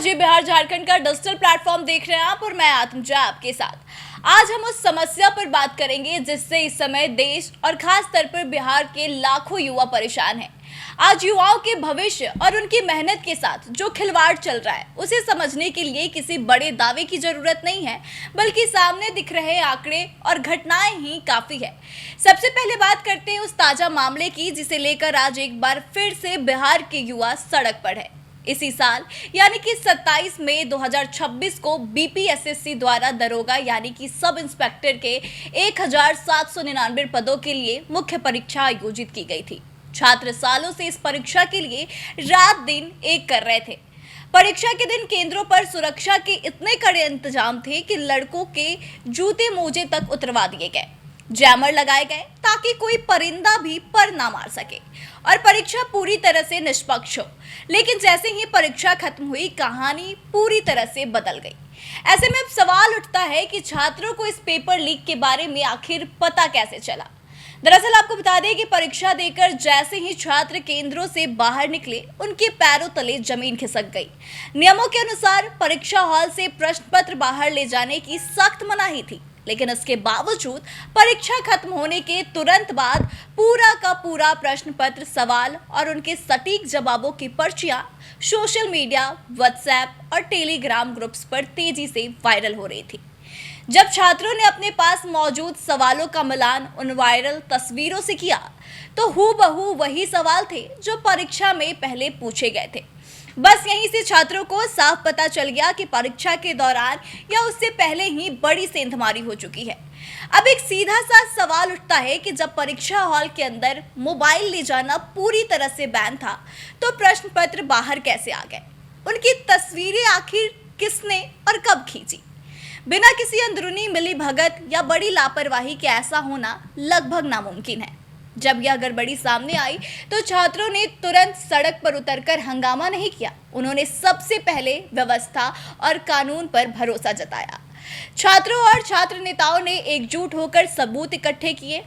जी बिहार झारखंड का digital platform देख रहे हैं आप और मैं आत्मजा आपके साथ। आज हम उस समस्या पर बात करेंगे जिससे इस समय देश और खास तौर पर बिहार के लाखों युवा परेशान हैं। आज युवाओं के भविष्य और उनकी मेहनत के साथ जो खिलवाड़ चल रहा है उसे समझने के लिए किसी बड़े दावे की जरूरत नहीं है, बल्कि सामने दिख रहे आंकड़े और घटनाएं ही काफी है। सबसे पहले बात करते हैं उस ताजा मामले की जिसे लेकर आज एक बार फिर से बिहार के युवा सड़क पर है। इसी साल यानी कि 27 मई 2026 को बीपीएसएससी द्वारा दरोगा यानी कि सब इंस्पेक्टर के 1799 पदों के लिए मुख्य परीक्षा आयोजित की गई थी। छात्र सालों से इस परीक्षा के लिए रात दिन एक कर रहे थे। परीक्षा के दिन केंद्रों पर सुरक्षा के इतने कड़े इंतजाम थे कि लड़कों के जूते मोजे तक उतरवा दिए गए, जैमर लगाए गए ताकि कोई परिंदा भी पर ना मार सके और परीक्षा पूरी तरह से निष्पक्ष हो। लेकिन जैसे ही परीक्षा खत्म हुई, कहानी पूरी तरह से बदल गई। ऐसे में अब सवाल उठता है कि छात्रों को इस पेपर लीक के बारे में आखिर पता कैसे चला। दरअसल आपको बता दें कि परीक्षा देकर जैसे ही छात्र केंद्रों से बाहर निकले, उनके पैरों तले जमीन खिसक गई। नियमों के अनुसार परीक्षा हॉल से प्रश्न पत्र बाहर ले जाने की सख्त मनाही थी, लेकिन इसके बावजूद परीक्षा खत्म होने के तुरंत बाद पूरा का पूरा प्रश्न पत्र, सवाल और उनके सटीक जवाबों की पर्चियां सोशल मीडिया, व्हाट्सएप और टेलीग्राम ग्रुप्स पर तेजी से वायरल हो रही थी। जब छात्रों ने अपने पास मौजूद सवालों का मिलान उन वायरल तस्वीरों से किया, तो हूबहू वही सवाल थे जो परीक्षा में पहले पूछे गए थे। बस यहीं से छात्रों को साफ पता चल गया कि परीक्षा के दौरान या उससे पहले ही बड़ी सेंधमारी हो चुकी है। अब एक सीधा सा सवाल उठता है कि जब परीक्षा हॉल के अंदर मोबाइल ले जाना पूरी तरह से बैन था, तो प्रश्न पत्र बाहर कैसे आ गए? उनकी तस्वीरें आखिर किसने और कब खींची? बिना किसी अंदरूनी मिलीभगत या बड़ी लापरवाही के ऐसा होना लगभग नामुमकिन है। जब यह गड़बड़ी सामने आई तो छात्रों ने तुरंत सड़क पर उतरकर हंगामा नहीं किया। उन्होंने सबसे पहले व्यवस्था और कानून पर भरोसा जताया। छात्रों और छात्र नेताओं ने एकजुट होकर सबूत इकट्ठे किए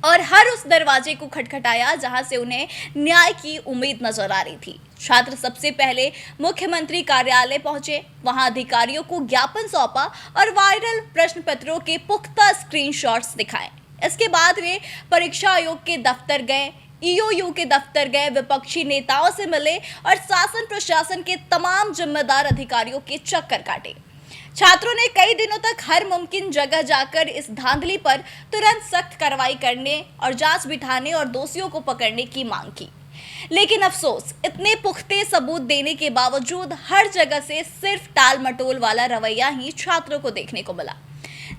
और हर उस दरवाजे को खटखटाया जहां से उन्हें न्याय की उम्मीद नजर आ रही थी। छात्र सबसे पहले मुख्यमंत्री कार्यालय पहुंचे, वहां अधिकारियों को ज्ञापन सौंपा और वायरल प्रश्न पत्रों के पुख्ता स्क्रीनशॉट्स दिखाए। इसके बाद वे परीक्षा आयोग के दफ्तर गए, ईओयू के दफ्तर गए, विपक्षी नेताओं से मिले और शासन प्रशासन के तमाम जिम्मेदार अधिकारियों के चक्कर काटे। छात्रों ने कई दिनों तक हर मुमकिन जगह जाकर इस धांधली पर तुरंत सख्त कार्रवाई करने और जांच बिठाने और दोषियों को पकड़ने की मांग की। लेकिन अफसोस, इतने पुख्ते सबूत देने के बावजूद हर जगह से सिर्फ टाल मटोल वाला रवैया ही छात्रों को देखने को मिला।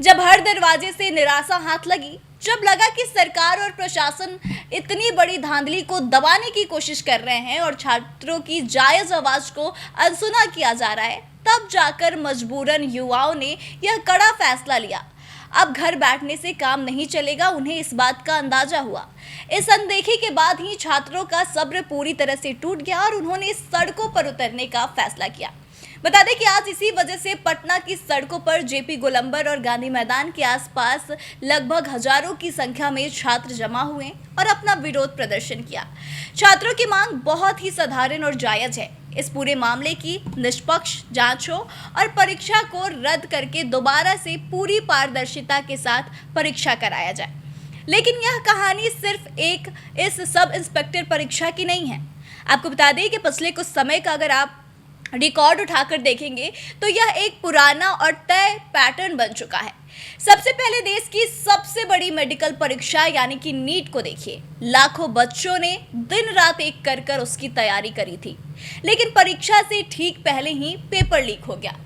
जब हर दरवाजे से निराशा हाथ लगी, जब लगा कि सरकार और प्रशासन इतनी बड़ी धांधली को दबाने की कोशिश कर रहे हैं और छात्रों की जायज आवाज को अनसुना किया जा रहा है, तब जाकर मजबूरन युवाओं ने यह कड़ा फैसला लिया। अब घर बैठने से काम नहीं चलेगा। उन्हें इस बात का अंदाजा हुआ। इस अनदेखी के बाद ही छात्रों का सब्र पूरी तरह से टूट गया और उन्होंने सड़कों पर उतरने का फैसला किया। बता दें कि आज इसी वजह से पटना की सड़कों पर जेपी गोलंबर और गांधी मैदान के आसपास लगभग हजारों की संख्या में छात्र जमा हुए और अपना विरोध प्रदर्शन किया। छात्रों की मांग बहुत ही साधारण और जायज है। इस पूरे मामले की निष्पक्ष जांच हो और परीक्षा को रद्द करके दोबारा से पूरी पारदर्शिता के साथ परीक्षा कराया जाए। लेकिन यह कहानी सिर्फ इस सब इंस्पेक्टर परीक्षा की नहीं है। आपको बता दें कि पिछले कुछ समय का अगर आप रिकॉर्ड उठाकर देखेंगे तो यह एक पुराना और तय पैटर्न बन चुका है। सबसे पहले देश की सबसे बड़ी मेडिकल परीक्षा यानी कि नीट को देखिए। लाखों बच्चों ने दिन रात एक कर उसकी तैयारी करी थी, लेकिन परीक्षा से ठीक पहले ही पेपर लीक हो गया।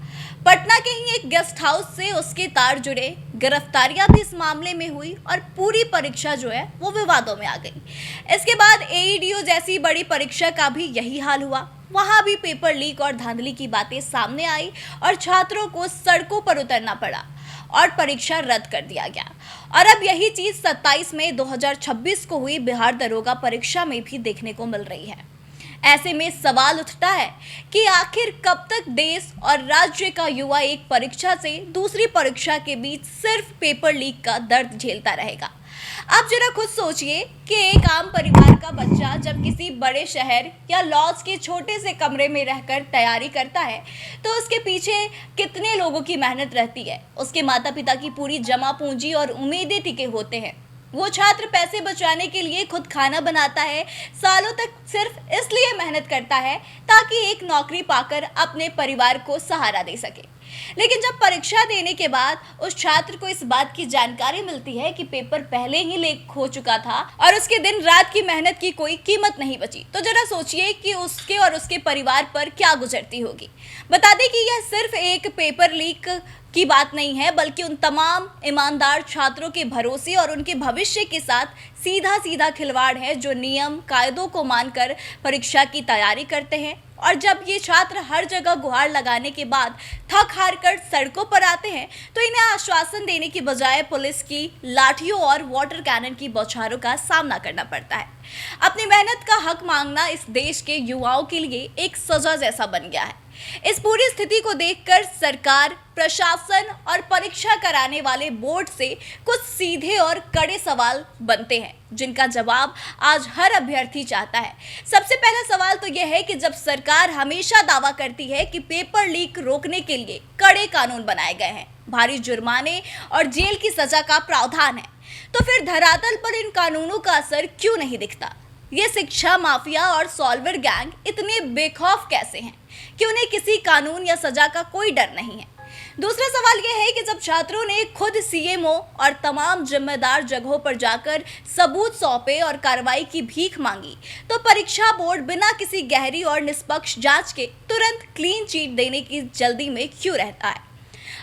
पटना के ही एक गेस्ट हाउस से उसके तार जुड़े, गिरफ्तारियां भी इस मामले में हुई और पूरी परीक्षा जो है वो विवादों में आ गई। इसके बाद एईडीओ जैसी बड़ी परीक्षा का भी यही हाल हुआ। वहां भी पेपर लीक और धांधली की बातें सामने आई और छात्रों को सड़कों पर उतरना पड़ा और परीक्षा रद्द कर दिया गया। और अब यही चीज 27 मई 2026 को हुई बिहार दरोगा परीक्षा में भी देखने को मिल रही है। ऐसे में सवाल उठता है कि आखिर कब तक देश और राज्य का युवा एक परीक्षा से दूसरी परीक्षा के बीच सिर्फ पेपर लीक का दर्द झेलता रहेगा। आप जरा खुद सोचिए कि एक आम परिवार का बच्चा जब किसी बड़े शहर या लॉज के छोटे से कमरे में रहकर तैयारी करता है तो उसके पीछे कितने लोगों की मेहनत रहती है। उसके माता पिता की पूरी जमा पूंजी और उम्मीदें टिके होते हैं। वो छात्र पैसे बचाने के लिए खुद खाना बनाता है, सालों तक सिर्फ इसलिए मेहनत करता है ताकि एक नौकरी पाकर अपने परिवार को सहारा दे सके। लेकिन जब परीक्षा देने के बाद उस छात्र को इस बात की जानकारी मिलती है कि पेपर पहले ही लीक हो चुका था और उसके दिन रात की मेहनत की कोई कीमत नहीं बची, तो जरा सोचिए कि उसके और उसके परिवार पर क्या गुजरती होगी। बता दें कि यह सिर्फ एक पेपर लीक की बात नहीं है, बल्कि उन तमाम ईमानदार छात्रों के भरोसे और उनके भविष्य के साथ सीधा सीधा खिलवाड़ है, जो नियम कायदों को मानकर परीक्षा की तैयारी करते हैं। और जब ये छात्र हर जगह गुहार लगाने के बाद थक हार कर सड़कों पर आते हैं तो इन्हें आश्वासन देने की बजाय पुलिस की लाठियों और वाटर कैनन की बौछारों का सामना करना पड़ता है। अपनी मेहनत का हक मांगना इस देश के युवाओं के लिए एक सजा जैसा बन गया है। इस पूरी स्थिति को देखकर सरकार, प्रशासन और परीक्षा कराने वाले बोर्ड से कुछ सीधे और कड़े सवाल बनते हैं, जिनका जवाब आज हर अभ्यर्थी चाहता है। सबसे पहला सवाल तो यह है कि जब सरकार हमेशा दावा करती है कि पेपर लीक रोकने के लिए कड़े कानून बनाए गए हैं, भारी जुर्माने और जेल की सजा का प्रावधान है, तो फिर धरातल पर इन कानूनों का असर क्यों नहीं दिखता? ये शिक्षा माफिया और सॉल्वर गैंग इतने बेखौफ कैसे हैं कि उन्हें किसी कानून या सजा का कोई डर नहीं है? दूसरा सवाल यह है कि जब छात्रों ने खुद सीएमओ और तमाम जिम्मेदार जगहों पर जाकर सबूत सौंपे और कार्रवाई की भीख मांगी, तो परीक्षा बोर्ड बिना किसी गहरी और निष्पक्ष जांच के तुरंत क्लीन चिट देने की जल्दी में क्यों रहता है?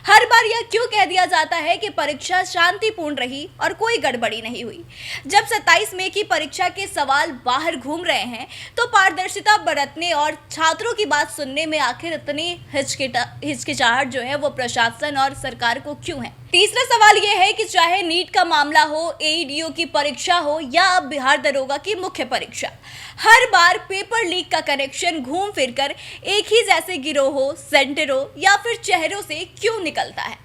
हर बार यह क्यों कह दिया जाता है कि परीक्षा शांतिपूर्ण रही और कोई गड़बड़ी नहीं हुई? जब 27 मई की परीक्षा के सवाल बाहर घूम रहे हैं तो पारदर्शिता बरतने और छात्रों की बात सुनने में आखिर इतनी हिचकिचाहट जो है वो प्रशासन और सरकार को क्यों है? तीसरा सवाल यह है कि चाहे नीट का मामला हो, एईडीओ की परीक्षा हो या अब बिहार दरोगा की मुख्य परीक्षा, हर बार पेपर लीक का कनेक्शन घूम फिरकर एक ही जैसे गिरोहों, सेंटरों या फिर चेहरों से क्यों निकलता है?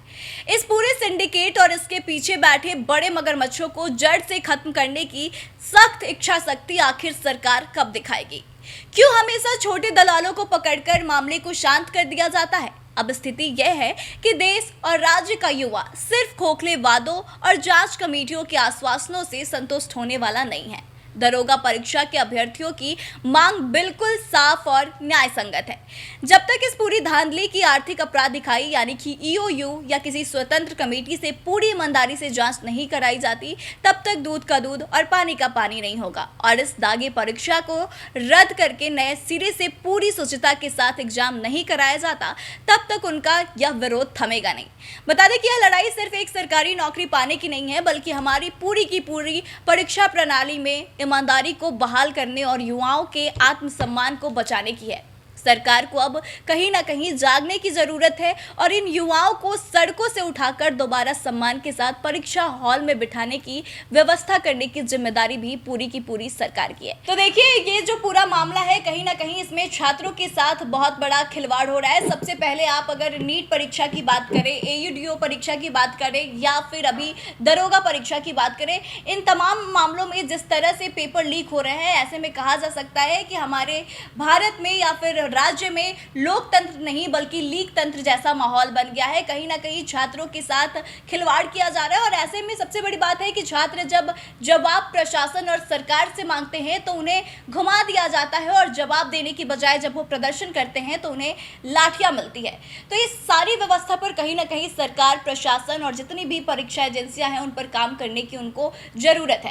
इस पूरे सिंडिकेट और इसके पीछे बैठे बड़े मगरमच्छों को जड़ से खत्म करने की सख्त इच्छा शक्ति आखिर सरकार कब दिखाएगी? क्यों हमेशा छोटे दलालों को पकड़कर मामले को शांत कर दिया जाता है? अब स्थिति यह है कि देश और राज्य का युवा सिर्फ खोखले वादों और जांच कमेटियों के आश्वासनों से संतुष्ट होने वाला नहीं है। दरोगा परीक्षा के अभ्यर्थियों की मांग बिल्कुल साफ और न्याय संगत है। जब तक इस पूरी धांधली की आर्थिक अपराध इकाई यानी कि ईओयू या किसी स्वतंत्र कमेटी से पूरी ईमानदारी से जांच नहीं कराई जाती, तब तक दूध का दूध और पानी का पानी नहीं होगा और इस दागी परीक्षा को रद्द करके नए सिरे से पूरी शुचिता के साथ एग्जाम नहीं कराया जाता, तब तक उनका यह विरोध थमेगा नहीं। बता दें कि यह लड़ाई सिर्फ एक सरकारी नौकरी पाने की नहीं है, बल्कि हमारी पूरी की पूरी परीक्षा प्रणाली में ईमानदारी को बहाल करने और युवाओं के आत्मसम्मान को बचाने की है। सरकार को अब कहीं ना कहीं जागने की जरूरत है और इन युवाओं को सड़कों से उठाकर दोबारा सम्मान के साथ परीक्षा हॉल में बिठाने की व्यवस्था करने की जिम्मेदारी भी पूरी की पूरी सरकार की है। तो देखिए, ये जो पूरा मामला है कहीं ना कहीं इसमें छात्रों के साथ बहुत बड़ा खिलवाड़ हो रहा है। सबसे पहले आप अगर नीट परीक्षा की बात करें, एईडीओ परीक्षा की बात करें या फिर अभी दरोगा परीक्षा की बात करें, इन तमाम मामलों में जिस तरह से पेपर लीक हो रहे हैं, ऐसे में कहा जा सकता है कि हमारे भारत में या फिर राज्य में लोकतंत्र नहीं बल्कि लीक तंत्र जैसा माहौल बन गया है। कहीं ना कहीं छात्रों के साथ खिलवाड़ किया जा रहा है और ऐसे में सबसे बड़ी बात है कि छात्र जब जवाब प्रशासन और सरकार से मांगते हैं तो उन्हें घुमा दिया जाता है और जवाब देने की बजाय जब वो प्रदर्शन करते हैं तो उन्हें लाठियां मिलती है। तो इस सारी व्यवस्था पर कहीं ना कहीं सरकार, प्रशासन और जितनी भी परीक्षा एजेंसियां हैं उन पर काम करने की उनको जरूरत है।